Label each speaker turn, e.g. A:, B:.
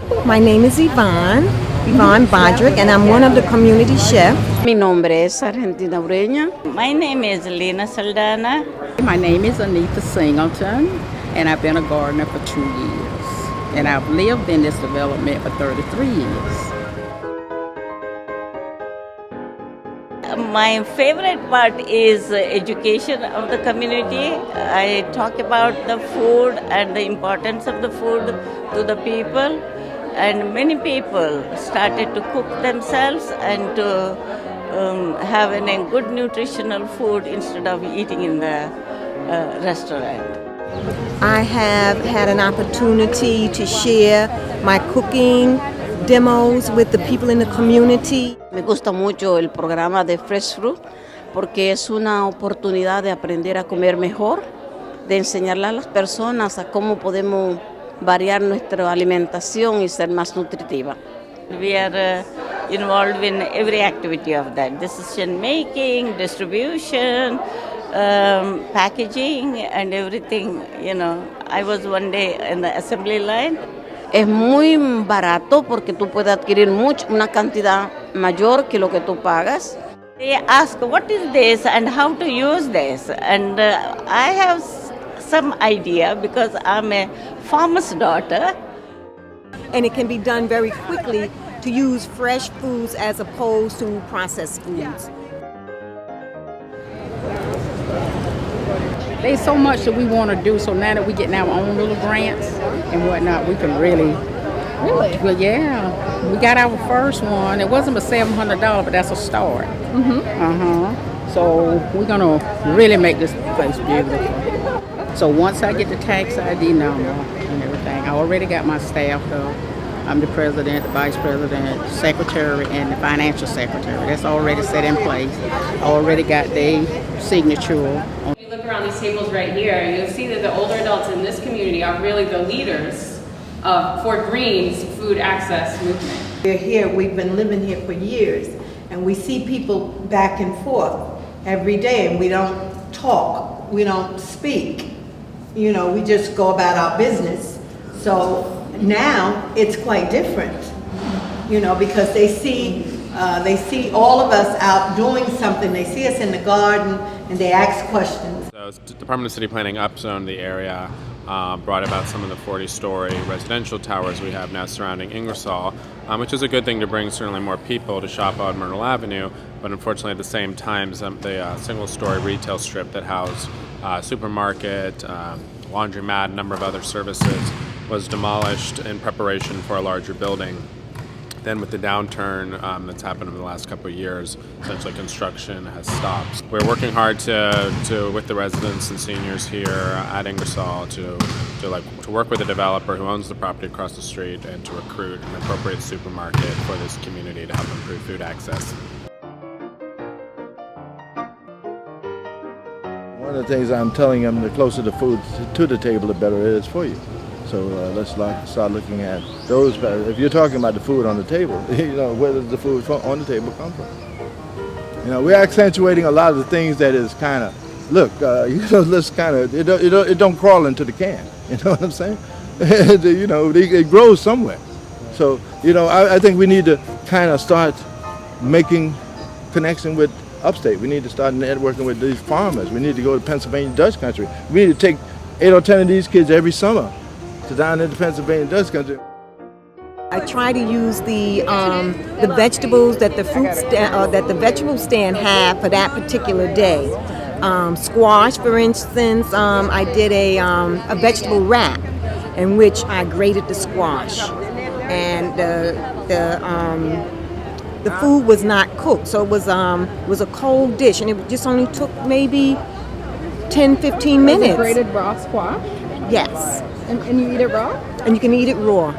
A: My name is Yvonne Bodrick, and I'm one of the community chefs.
B: Mi nombre es Argentina Ureña.
C: My name is Lena Saldana.
D: My name is Anita Singleton, and I've been a gardener for 2 years. And I've lived in this development for 33 years.
C: My favorite part is education of the community. I talk about the food and the importance of the food to the people. And many people started to cook themselves and to have a good nutritional food instead of eating in the restaurant.
A: I have had an opportunity to share my cooking demos with the people in the community.
B: Me gusta mucho el programa de Fresh Fruit porque es una oportunidad de aprender a comer mejor, de enseñarle a las personas a cómo podemos variar nuestra alimentación y ser más nutritiva.
C: We are involved in every activity of that: decision making, distribution, packaging, and everything. I was one day in the assembly line.
B: Es muy barato porque tú puedes adquirir una cantidad mayor que lo que tú pagas.
C: They ask, what is this and how to use this? And I have some idea because I'm a farmer's daughter.
A: And it can be done very quickly to use fresh foods as opposed to processed foods.
D: There's so much that we want to do, so now that we're getting our own little grants and whatnot, we can really? Well, yeah. We got our first one. It wasn't but $700, but that's a start. So we're going to really make this place beautiful. So once I get the tax ID number and everything, I already got my staff though. I'm the president, the vice president, secretary, and the financial secretary. That's already set in place. I already got their signature.
E: If you look around these tables right here, you'll see that the older adults in this community are really the leaders for Greene's food access movement.
F: We're here, we've been living here for years, and we see people back and forth every day, and we don't talk, we don't speak. We just go about our business. So now it's quite different, because they see all of us out doing something. They see us in the garden and they ask questions.
G: So Department of City Planning upzoned the area, brought about some of the 40-story residential towers we have now surrounding Ingersoll, which is a good thing to bring certainly more people to shop on Myrtle Avenue, but unfortunately at the same time the single-story retail strip that housed supermarket, laundromat, a number of other services was demolished in preparation for a larger building. Then with the downturn that's happened over the last couple of years, essentially construction has stopped. We're working hard to with the residents and seniors here at Ingersoll to work with a developer who owns the property across the street and to recruit an appropriate supermarket for this community to help improve food access.
H: One of the things I'm telling them, the closer the food to the table, the better it is for you. So let's start looking at those. If you're talking about the food on the table, where does the food on the table come from? We're accentuating a lot of the things that is kind of, let's kind of, it don't crawl into the can. You know what I'm saying? It grows somewhere. So, I think we need to kind of start making connection with upstate. We need to start networking with these farmers. We need to go to Pennsylvania Dutch country. We need to take 8 or 10 of these kids every summer to down into Pennsylvania Dutch country.
A: I try to use the vegetables that the vegetable stand have for that particular day. Squash, for instance, I did a vegetable wrap in which I grated the squash, and the food was not cooked, so it was a cold dish, and it just only took maybe 10-15 minutes.
I: Grated raw squash?
A: Yes.
I: And you eat it raw?
A: And you can eat it raw.